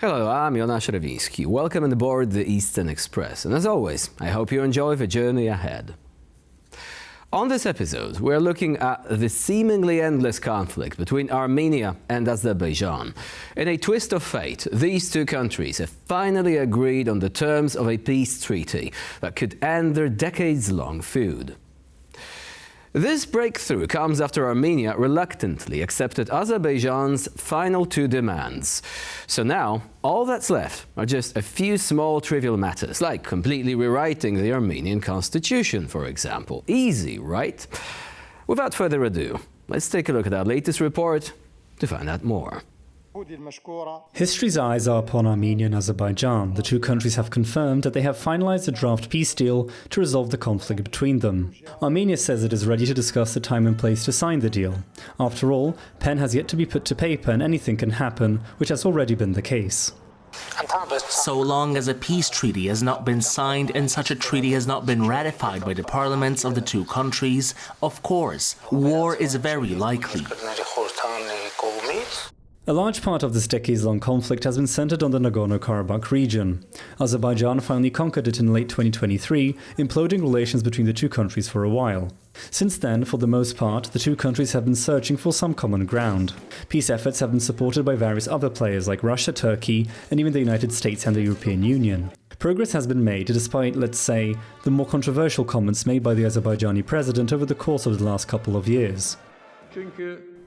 Hello, I'm Jonasz Rewiński. Welcome on board the Eastern Express, and as always, I hope you enjoy the journey ahead. On this episode, we're looking at the seemingly endless conflict between Armenia and Azerbaijan. In a twist of fate, these two countries have finally agreed on the terms of a peace treaty that could end their decades-long feud. This breakthrough comes after Armenia reluctantly accepted Azerbaijan's final two demands. So now, all that's left are just a few small trivial matters, like completely rewriting the Armenian constitution, for example. Easy, right? Without further ado, let's take a look at our latest report to find out more. History's eyes are upon Armenia and Azerbaijan. The two countries have confirmed that they have finalized a draft peace deal to resolve the conflict between them. Armenia says it is ready to discuss the time and place to sign the deal. After all, pen has yet to be put to paper and anything can happen, which has already been the case. So long as a peace treaty has not been signed and such a treaty has not been ratified by the parliaments of the two countries, of course, war is very likely. A large part of this decades-long conflict has been centered on the Nagorno-Karabakh region. Azerbaijan finally conquered it in late 2023, imploding relations between the two countries for a while. Since then, for the most part, the two countries have been searching for some common ground. Peace efforts have been supported by various other players like Russia, Turkey, and even the United States and the European Union. Progress has been made despite, let's say, the more controversial comments made by the Azerbaijani president over the course of the last couple of years.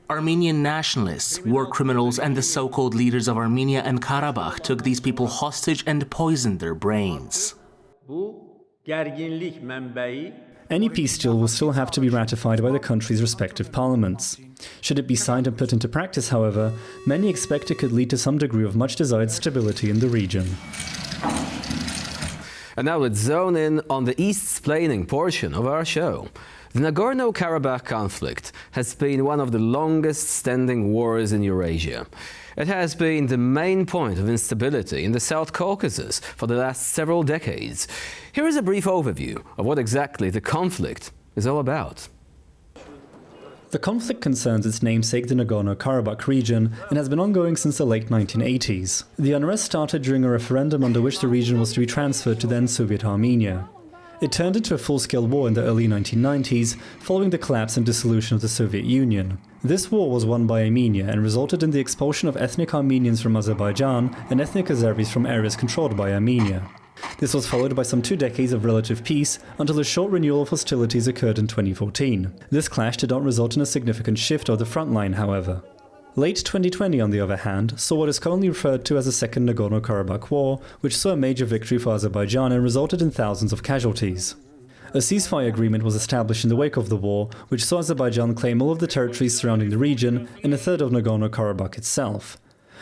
Armenian nationalists, war criminals and the so-called leaders of Armenia and Karabakh took these people hostage and poisoned their brains. Any peace deal will still have to be ratified by the country's respective parliaments. Should it be signed and put into practice, however, many expect it could lead to some degree of much-desired stability in the region. And now let's zone in on the East-splaining portion of our show. The Nagorno-Karabakh conflict has been one of the longest-standing wars in Eurasia. It has been the main point of instability in the South Caucasus for the last several decades. Here is a brief overview of what exactly the conflict is all about. The conflict concerns its namesake, the Nagorno-Karabakh region, and has been ongoing since the late 1980s. The unrest started during a referendum under which the region was to be transferred to then Soviet Armenia. It turned into a full-scale war in the early 1990s, following the collapse and dissolution of the Soviet Union. This war was won by Armenia and resulted in the expulsion of ethnic Armenians from Azerbaijan and ethnic Azeris from areas controlled by Armenia. This was followed by some 2 decades of relative peace until a short renewal of hostilities occurred in 2014. This clash did not result in a significant shift of the front line, however. Late 2020, on the other hand, saw what is commonly referred to as the Second Nagorno-Karabakh War, which saw a major victory for Azerbaijan and resulted in thousands of casualties. A ceasefire agreement was established in the wake of the war, which saw Azerbaijan claim all of the territories surrounding the region and a third of Nagorno-Karabakh itself.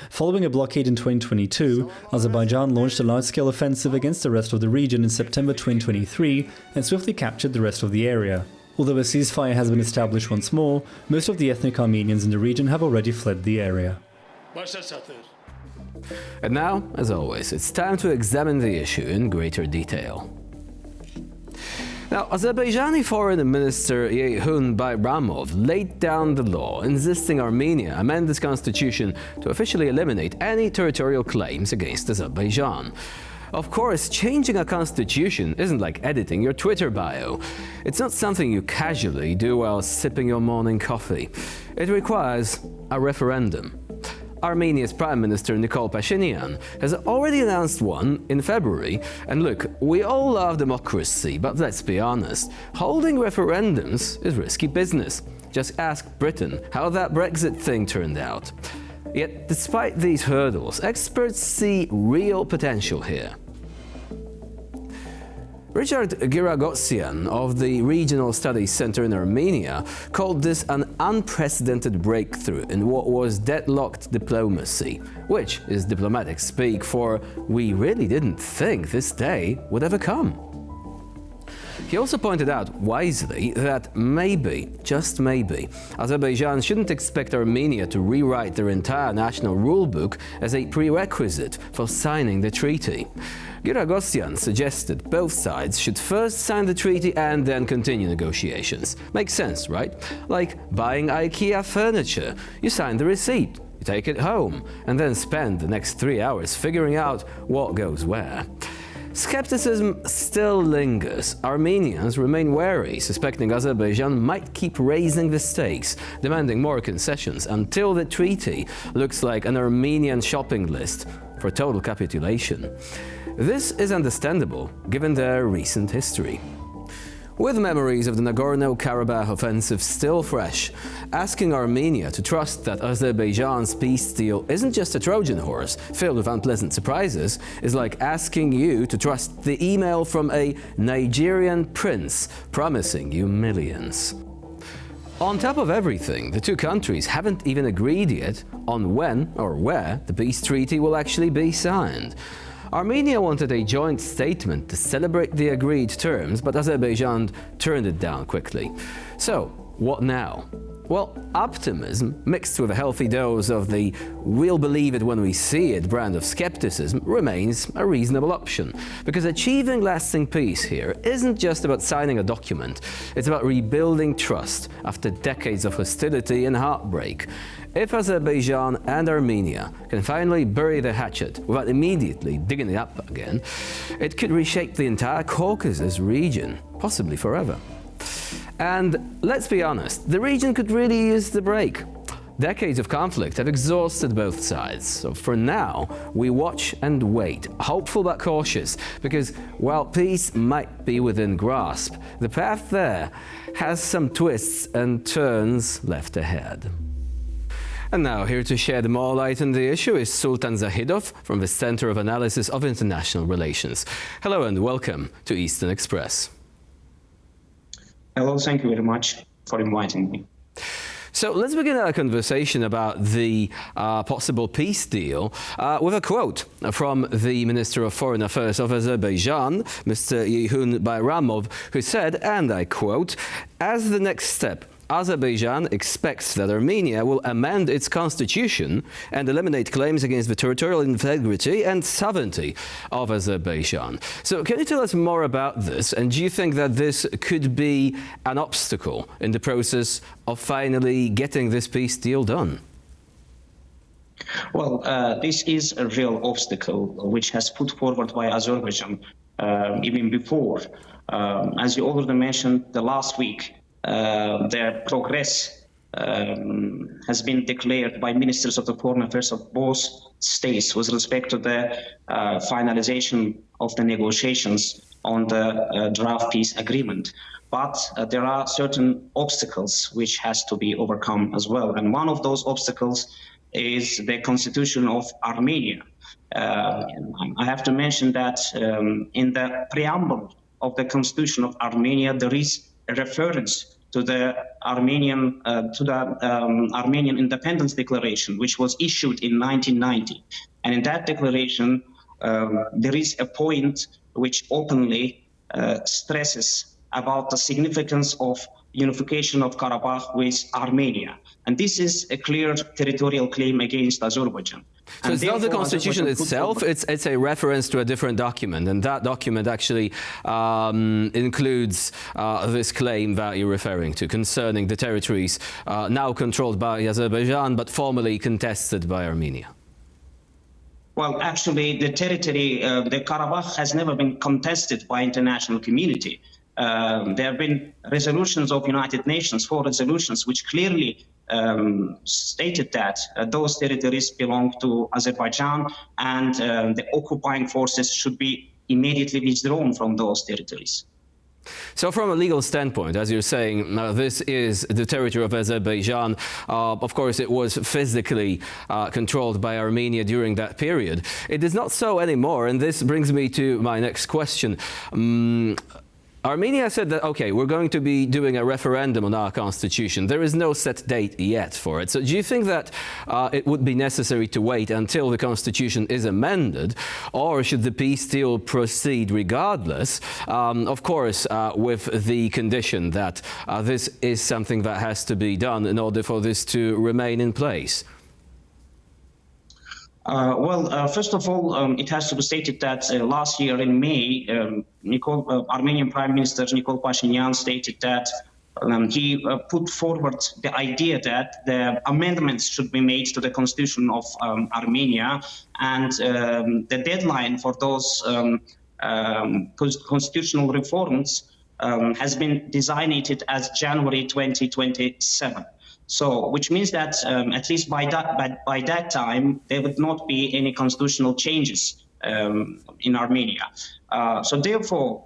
Following a blockade in 2022, Azerbaijan launched a large-scale offensive against the rest of the region in September 2023 and swiftly captured the rest of the area. Although a ceasefire has been established once more, most of the ethnic Armenians in the region have already fled the area. And now, as always, it's time to examine the issue in greater detail. Now, Azerbaijani Foreign Minister Ceyhun Bayramov laid down the law insisting Armenia amend its constitution to officially eliminate any territorial claims against Azerbaijan. Of course, changing a constitution isn't like editing your Twitter bio. It's not something you casually do while sipping your morning coffee. It requires a referendum. Armenia's Prime Minister Nikol Pashinyan has already announced one in February. And look, we all love democracy, but let's be honest, holding referendums is risky business. Just ask Britain how that Brexit thing turned out. Yet, despite these hurdles, experts see real potential here. Richard Giragotsian of the Regional Studies Center in Armenia called this an unprecedented breakthrough in what was deadlocked diplomacy, which is diplomatic speak for "we really didn't think this day would ever come." He also pointed out, wisely, that maybe, just maybe, Azerbaijan shouldn't expect Armenia to rewrite their entire national rulebook as a prerequisite for signing the treaty. Giragosyan suggested both sides should first sign the treaty and then continue negotiations. Makes sense, right? Like buying IKEA furniture. You sign the receipt, you take it home, and then spend the next 3 hours figuring out what goes where. Skepticism still lingers. Armenians remain wary, suspecting Azerbaijan might keep raising the stakes, demanding more concessions until the treaty looks like an Armenian shopping list for total capitulation. This is understandable, given their recent history. With memories of the Nagorno-Karabakh offensive still fresh, asking Armenia to trust that Azerbaijan's peace deal isn't just a Trojan horse filled with unpleasant surprises is like asking you to trust the email from a Nigerian prince promising you millions. On top of everything, the two countries haven't even agreed yet on when or where the peace treaty will actually be signed. Armenia wanted a joint statement to celebrate the agreed terms, but Azerbaijan turned it down quickly. So, what now? Well, optimism, mixed with a healthy dose of the "we'll believe it when we see it" brand of skepticism, remains a reasonable option. Because achieving lasting peace here isn't just about signing a document, it's about rebuilding trust after decades of hostility and heartbreak. If Azerbaijan and Armenia can finally bury the hatchet without immediately digging it up again, it could reshape the entire Caucasus region, possibly forever. And let's be honest, the region could really use the break. Decades of conflict have exhausted both sides, so for now, we watch and wait, hopeful but cautious, because while peace might be within grasp, the path there has some twists and turns left ahead. And now, here to shed more light on the issue is Sultan Zahidov from the Center of Analysis of International Relations. Hello and welcome to Eastern Express. Hello, thank you very much for inviting me. So let's begin our conversation about the possible peace deal with a quote from the Minister of Foreign Affairs of Azerbaijan, Mr. Yehun Bayramov, who said, and I quote, "As the next step, Azerbaijan expects that Armenia will amend its constitution and eliminate claims against the territorial integrity and sovereignty of Azerbaijan." So can you tell us more about this? And do you think that this could be an obstacle in the process of finally getting this peace deal done? Well, this is a real obstacle which has put forward by Azerbaijan even before. As you already mentioned, the last week, their progress has been declared by ministers of the foreign affairs of both states with respect to the finalization of the negotiations on the draft peace agreement. But there are certain obstacles which has to be overcome as well. And one of those obstacles is the constitution of Armenia. I have to mention that in the preamble of the constitution of Armenia, there is a reference to the Armenian Independence Declaration, which was issued in 1990. And in that declaration, there is a point which openly stresses about the significance of unification of Karabakh with Armenia. And this is a clear territorial claim against Azerbaijan. So it's not the constitution itself, it's a reference to a different document, and that document actually includes this claim that you're referring to concerning the territories now controlled by Azerbaijan but formerly contested by Armenia. Well, actually, the territory, the Karabakh has never been contested by international community. There have been resolutions of United Nations, 4 resolutions, which clearly stated that those territories belong to Azerbaijan, and the occupying forces should be immediately withdrawn from those territories. So from a legal standpoint, as you're saying, this is the territory of Azerbaijan. Of course, it was physically controlled by Armenia during that period. It is not so anymore, and this brings me to my next question. Armenia said that, okay, we're going to be doing a referendum on our constitution. There is no set date yet for it. So do you think that it would be necessary to wait until the constitution is amended, or should the peace deal proceed regardless, of course, with the condition that this is something that has to be done in order for this to remain in place? First of all, it has to be stated that last year in May, Armenian Prime Minister Nikol Pashinyan stated that he put forward the idea that the amendments should be made to the constitution of Armenia, and the deadline for those constitutional reforms has been designated as January 2027. So, which means that at least by that time, there would not be any constitutional changes in Armenia. So, therefore,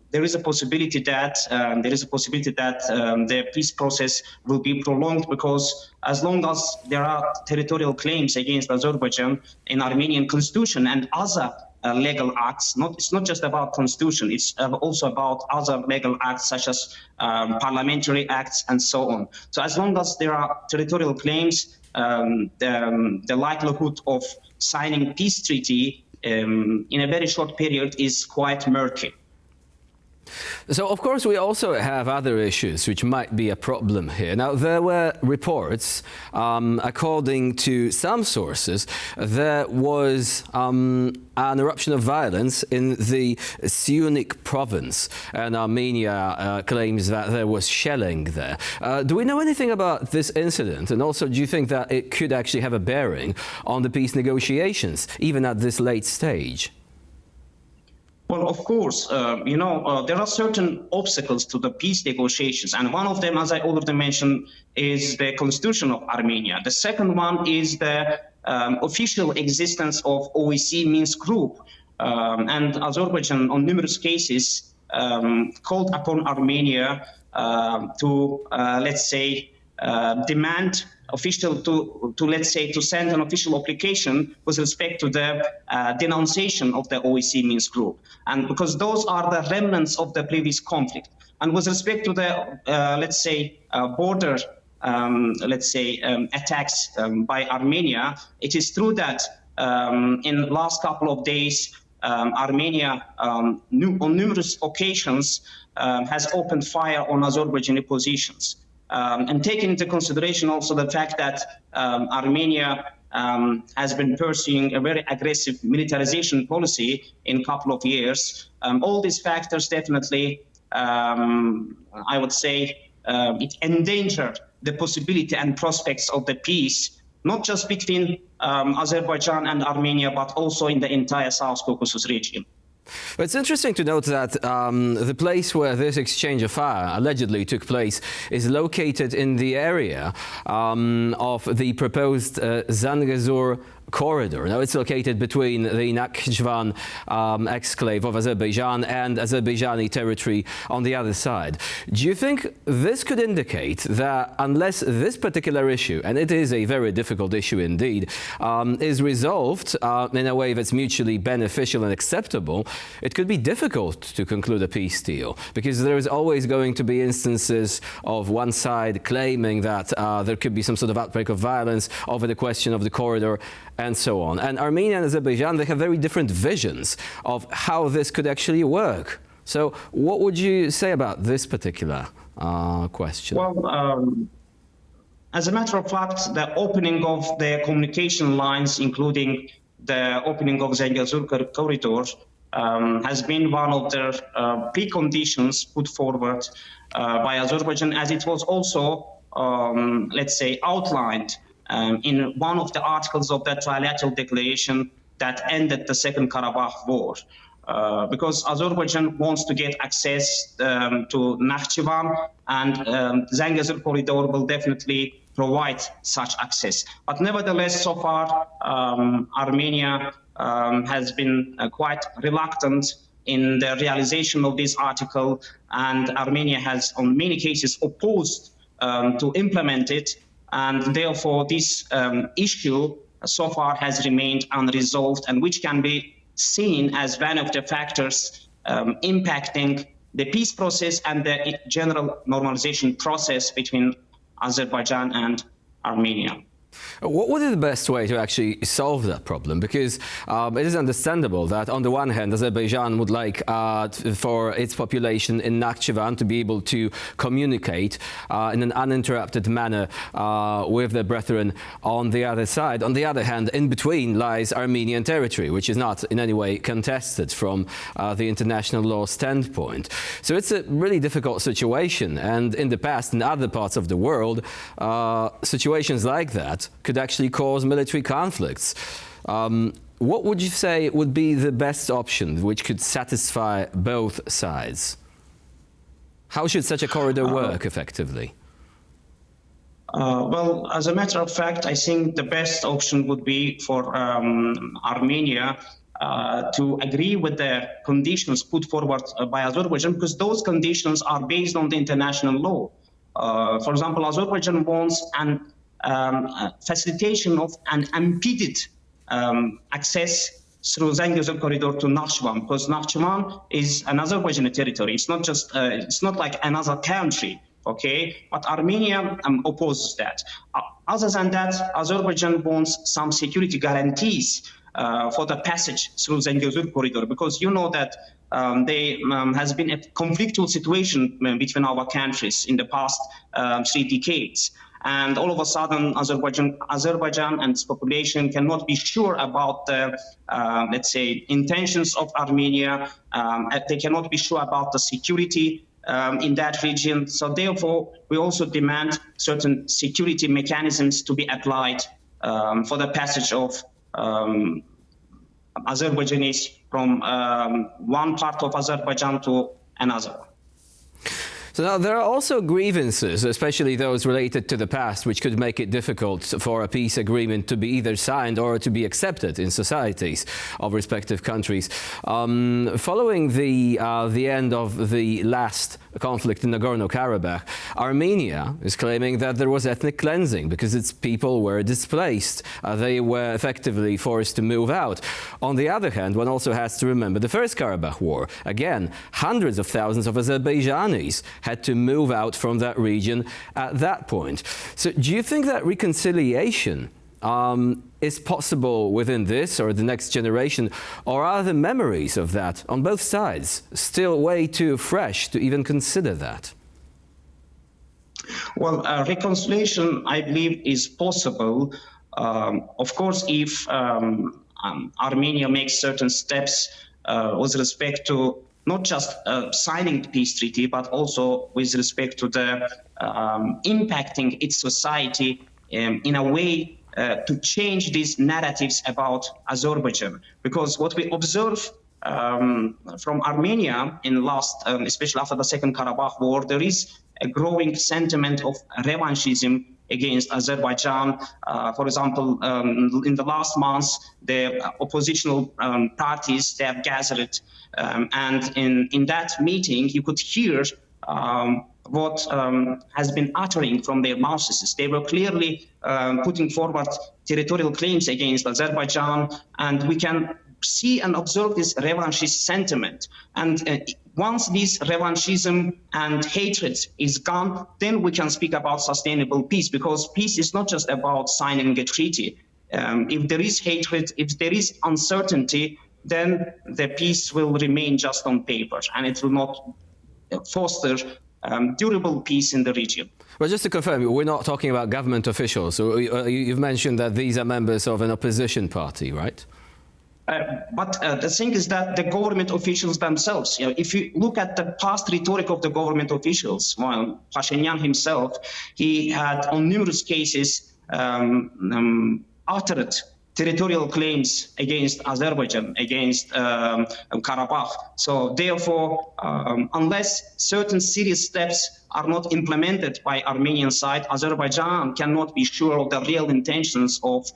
there is a possibility that the peace process will be prolonged, because as long as there are territorial claims against Azerbaijan in Armenian constitution and other legal acts, it's not just about constitution, it's also about other legal acts such as parliamentary acts and so on. So as long as there are territorial claims, the likelihood of signing peace treaty in a very short period is quite murky. So, of course, we also have other issues which might be a problem here. Now, there were reports, according to some sources, there was an eruption of violence in the Syunik province, and Armenia claims that there was shelling there. Do we know anything about this incident? And also, do you think that it could actually have a bearing on the peace negotiations, even at this late stage? Well, of course, there are certain obstacles to the peace negotiations. And one of them, as I already mentioned, is the constitution of Armenia. The second one is the official existence of OEC Minsk Group. And Azerbaijan, on numerous cases, called upon Armenia to, let's say, demand to send an official application with respect to the denunciation of the OEC Minsk Group, and because those are the remnants of the previous conflict. And with respect to the border attacks by Armenia, it is true that in the last couple of days, Armenia on numerous occasions has opened fire on Azerbaijani positions. And taking into consideration also the fact that Armenia has been pursuing a very aggressive militarization policy in a couple of years, all these factors definitely, I would say, it endangered the possibility and prospects of the peace, not just between Azerbaijan and Armenia, but also in the entire South Caucasus region. But it's interesting to note that the place where this exchange of fire allegedly took place is located in the area of the proposed Zangezur corridor. Now, it's located between the Nakhchivan exclave of Azerbaijan and Azerbaijani territory on the other side. Do you think this could indicate that unless this particular issue, and it is a very difficult issue indeed, is resolved in a way that's mutually beneficial and acceptable, it could be difficult to conclude a peace deal, because there is always going to be instances of one side claiming that there could be some sort of outbreak of violence over the question of the corridor, and so on. And Armenia and Azerbaijan, they have very different visions of how this could actually work. So what would you say about this particular question? Well, as a matter of fact, the opening of the communication lines, including the opening of the Zangezur corridor, has been one of the preconditions put forward by Azerbaijan, as it was also, outlined in one of the articles of that trilateral declaration that ended the Second Karabakh War. Because Azerbaijan wants to get access to Nakhchivan, and Zangezur corridor will definitely provide such access. But nevertheless, so far, Armenia has been quite reluctant in the realization of this article, and Armenia has, on many cases, opposed to implement it. And therefore, this issue so far has remained unresolved, and which can be seen as one of the factors impacting the peace process and the general normalization process between Azerbaijan and Armenia. What would be the best way to actually solve that problem? Because it is understandable that on the one hand, Azerbaijan would like for its population in Nakhchivan to be able to communicate in an uninterrupted manner with their brethren on the other side. On the other hand, in between lies Armenian territory, which is not in any way contested from the international law standpoint. So it's a really difficult situation. And in the past, in other parts of the world, situations like that could actually cause military conflicts. What would you say would be the best option which could satisfy both sides? How should such a corridor work effectively? Well, as a matter of fact, I think the best option would be for Armenia to agree with the conditions put forward by Azerbaijan, because those conditions are based on the international law. For example, Azerbaijan wants an facilitation of an unimpeded access through Zangezur corridor to Nakhchivan, because Nakhchivan is an Azerbaijani territory. It's not just, it's not like another country, okay? But Armenia opposes that. Other than that, Azerbaijan wants some security guarantees for the passage through Zangezur corridor, because you know that there has been a conflictual situation between our countries in the past 3 decades. And all of a sudden, Azerbaijan and its population cannot be sure about the, let's say, intentions of Armenia. They cannot be sure about the security in that region. So therefore, we also demand certain security mechanisms to be applied for the passage of Azerbaijanis from one part of Azerbaijan to another. So now there are also grievances, especially those related to the past, which could make it difficult for a peace agreement to be either signed or to be accepted in societies of respective countries. Following the end of the last conflict in Nagorno-Karabakh, Armenia is claiming that there was ethnic cleansing because its people were displaced. They were effectively forced to move out. On the other hand, one also has to remember the First Karabakh War. Again, hundreds of thousands of Azerbaijanis had to move out from that region at that point. So do you think that reconciliation is possible within this or the next generation, or are the memories of that on both sides still way too fresh to even consider that? Well, reconciliation, I believe, is possible. Of course, if Armenia makes certain steps with respect to not just signing the peace treaty, but also with respect to the impacting its society in a way to change these narratives about Azerbaijan. Because what we observe from Armenia in last, especially after the Second Karabakh War, there is a growing sentiment of revanchism against Azerbaijan. For example, in the last months, the oppositional parties, they have gathered, and in that meeting, you could hear what has been uttering from their mouths. They were clearly putting forward territorial claims against Azerbaijan, and we can see and observe this revanchist sentiment. And once this revanchism and hatred is gone, then we can speak about sustainable peace, because peace is not just about signing a treaty. If there is hatred, if there is uncertainty, then the peace will remain just on paper, and it will not foster durable peace in the region. Well, just to confirm, we're not talking about government officials. So you've mentioned that these are members of an opposition party, right? But the thing is that the government officials themselves, if you look at the past rhetoric of the government officials, well, Pashinyan himself, he had on numerous cases uttered territorial claims against Azerbaijan, against Karabakh. So therefore, unless certain serious steps are not implemented by Armenian side, Azerbaijan cannot be sure of the real intentions of,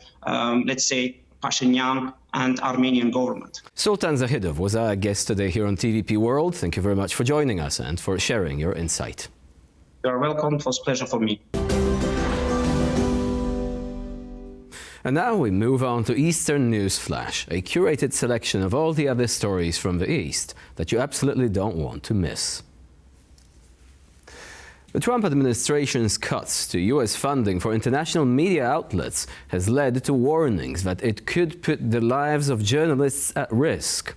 let's say, Pashinyan and Armenian government. Sultan Zahidov was our guest today here on TVP World. Thank you very much for joining us and for sharing your insight. You are welcome. It was a pleasure for me. And now we move on to Eastern News Flash, a curated selection of all the other stories from the East that you absolutely don't want to miss. The Trump administration's cuts to U.S. funding for international media outlets has led to warnings that it could put the lives of journalists at risk.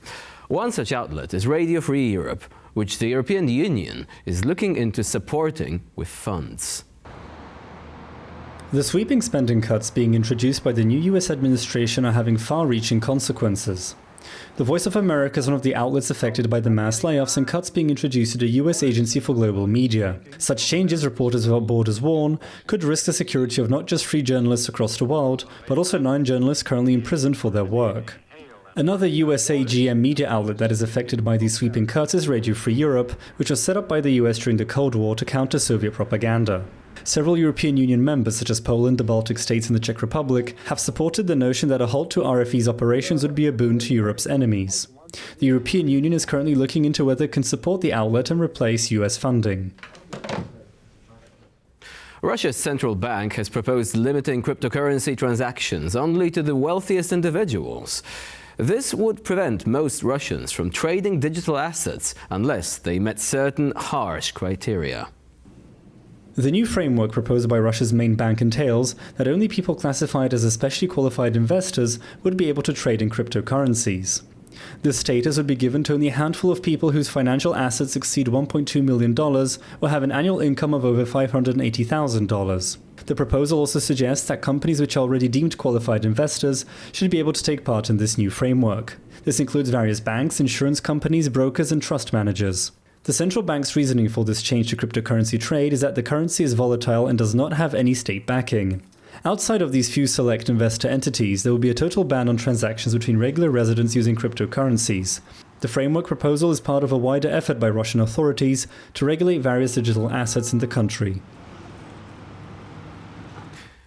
One such outlet is Radio Free Europe, which the European Union is looking into supporting with funds. The sweeping spending cuts being introduced by the new US administration are having far-reaching consequences. The Voice of America is one of the outlets affected by the mass layoffs and cuts being introduced at a US agency for global media. Such changes, Reporters Without Borders warn, could risk the security of not just free journalists across the world, but also 9 journalists currently imprisoned for their work. Another USA GM media outlet that is affected by these sweeping cuts is Radio Free Europe, which was set up by the US during the Cold War to counter Soviet propaganda. Several European Union members, such as Poland, the Baltic states and the Czech Republic, have supported the notion that a halt to RFE's operations would be a boon to Europe's enemies. The European Union is currently looking into whether it can support the outlet and replace US funding. Russia's central bank has proposed limiting cryptocurrency transactions only to the wealthiest individuals. This would prevent most Russians from trading digital assets unless they met certain harsh criteria. The new framework proposed by Russia's main bank entails that only people classified as especially qualified investors would be able to trade in cryptocurrencies. This status would be given to only a handful of people whose financial assets exceed $1.2 million or have an annual income of over $580,000. The proposal also suggests that companies which are already deemed qualified investors should be able to take part in this new framework. This includes various banks, insurance companies, brokers, and trust managers. The central bank's reasoning for this change to cryptocurrency trade is that the currency is volatile and does not have any state backing. Outside of these few select investor entities, there will be a total ban on transactions between regular residents using cryptocurrencies. The framework proposal is part of a wider effort by Russian authorities to regulate various digital assets in the country.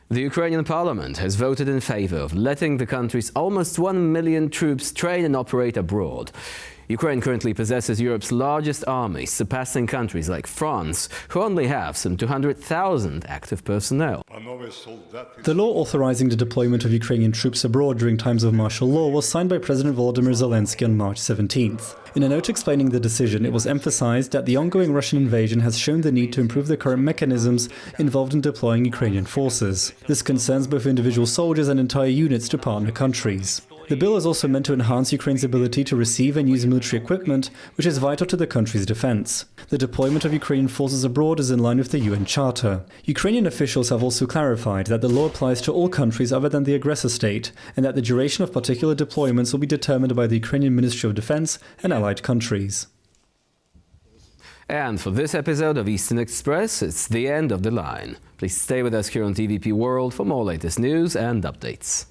The Ukrainian parliament has voted in favor of letting the country's almost 1 million troops train and operate abroad. Ukraine currently possesses Europe's largest army, surpassing countries like France, who only have some 200,000 active personnel. The law authorizing the deployment of Ukrainian troops abroad during times of martial law was signed by President Volodymyr Zelensky on March 17th. In a note explaining the decision, it was emphasized that the ongoing Russian invasion has shown the need to improve the current mechanisms involved in deploying Ukrainian forces. This concerns both individual soldiers and entire units to partner countries. The bill is also meant to enhance Ukraine's ability to receive and use military equipment, which is vital to the country's defense. The deployment of Ukrainian forces abroad is in line with the UN Charter. Ukrainian officials have also clarified that the law applies to all countries other than the aggressor state, and that the duration of particular deployments will be determined by the Ukrainian Ministry of Defense and allied countries. And for this episode of Eastern Express, it's the end of the line. Please stay with us here on TVP World for more latest news and updates.